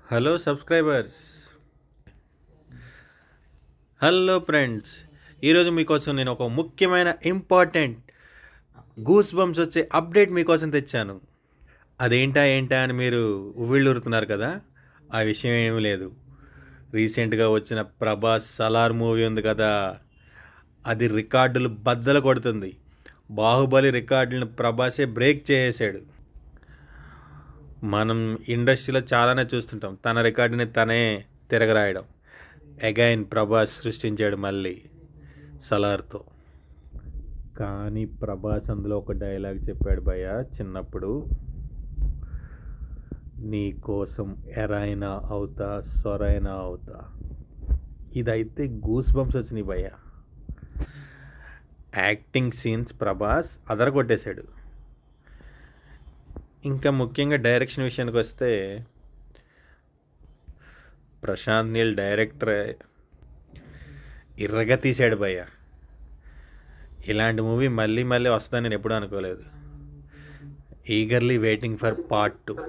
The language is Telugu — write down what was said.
Hello subscribers, hello friends. ఈరోజు మీకోసం నేను ఒక ముఖ్యమైన ఇంపార్టెంట్ గూస్ బంప్స్ వచ్చే అప్డేట్ మీకోసం తెచ్చాను. అదేంటా అని మీరు ఉవ్విళ్ళూరుతున్నారు కదా. ఆ విషయం ఏమీ లేదు. రీసెంట్గా వచ్చిన ప్రభాస్ సలార్ మూవీ ఉంది కదా, అది రికార్డులు బద్దలు కొడుతుంది. బాహుబలి రికార్డులను ప్రభాసే బ్రేక్ చేసేసాడు. మనం ఇండస్ట్రీలో చాలానే చూస్తుంటాం తన రికార్డుని తనే తిరగరాయడం. అగైన్ ప్రభాస్ సృష్టించాడు మళ్ళీ సలార్తో. కానీ ప్రభాస్ అందులో ఒక డైలాగ్ చెప్పాడు భయ్య చిన్నప్పుడు, నీ కోసం ఎరైనా అవుతా సొరైనా అవుతా. ఇదైతే గూస్ బంప్స్ వచ్చినాయి భయ్య. యాక్టింగ్ సీన్స్ ప్రభాస్ అదరగొట్టేశాడు. ఇంకా ముఖ్యంగా డైరెక్షన్ విషయానికి వస్తే ప్రశాంత్ నీల్ డైరెక్టర్ ఇర్రగా తీశాడు భయ్య. ఇలాంటి మూవీ మళ్ళీ మళ్ళీ వస్తుందని నేను ఎప్పుడూ అనుకోలేదు. Eagerly waiting for part 2.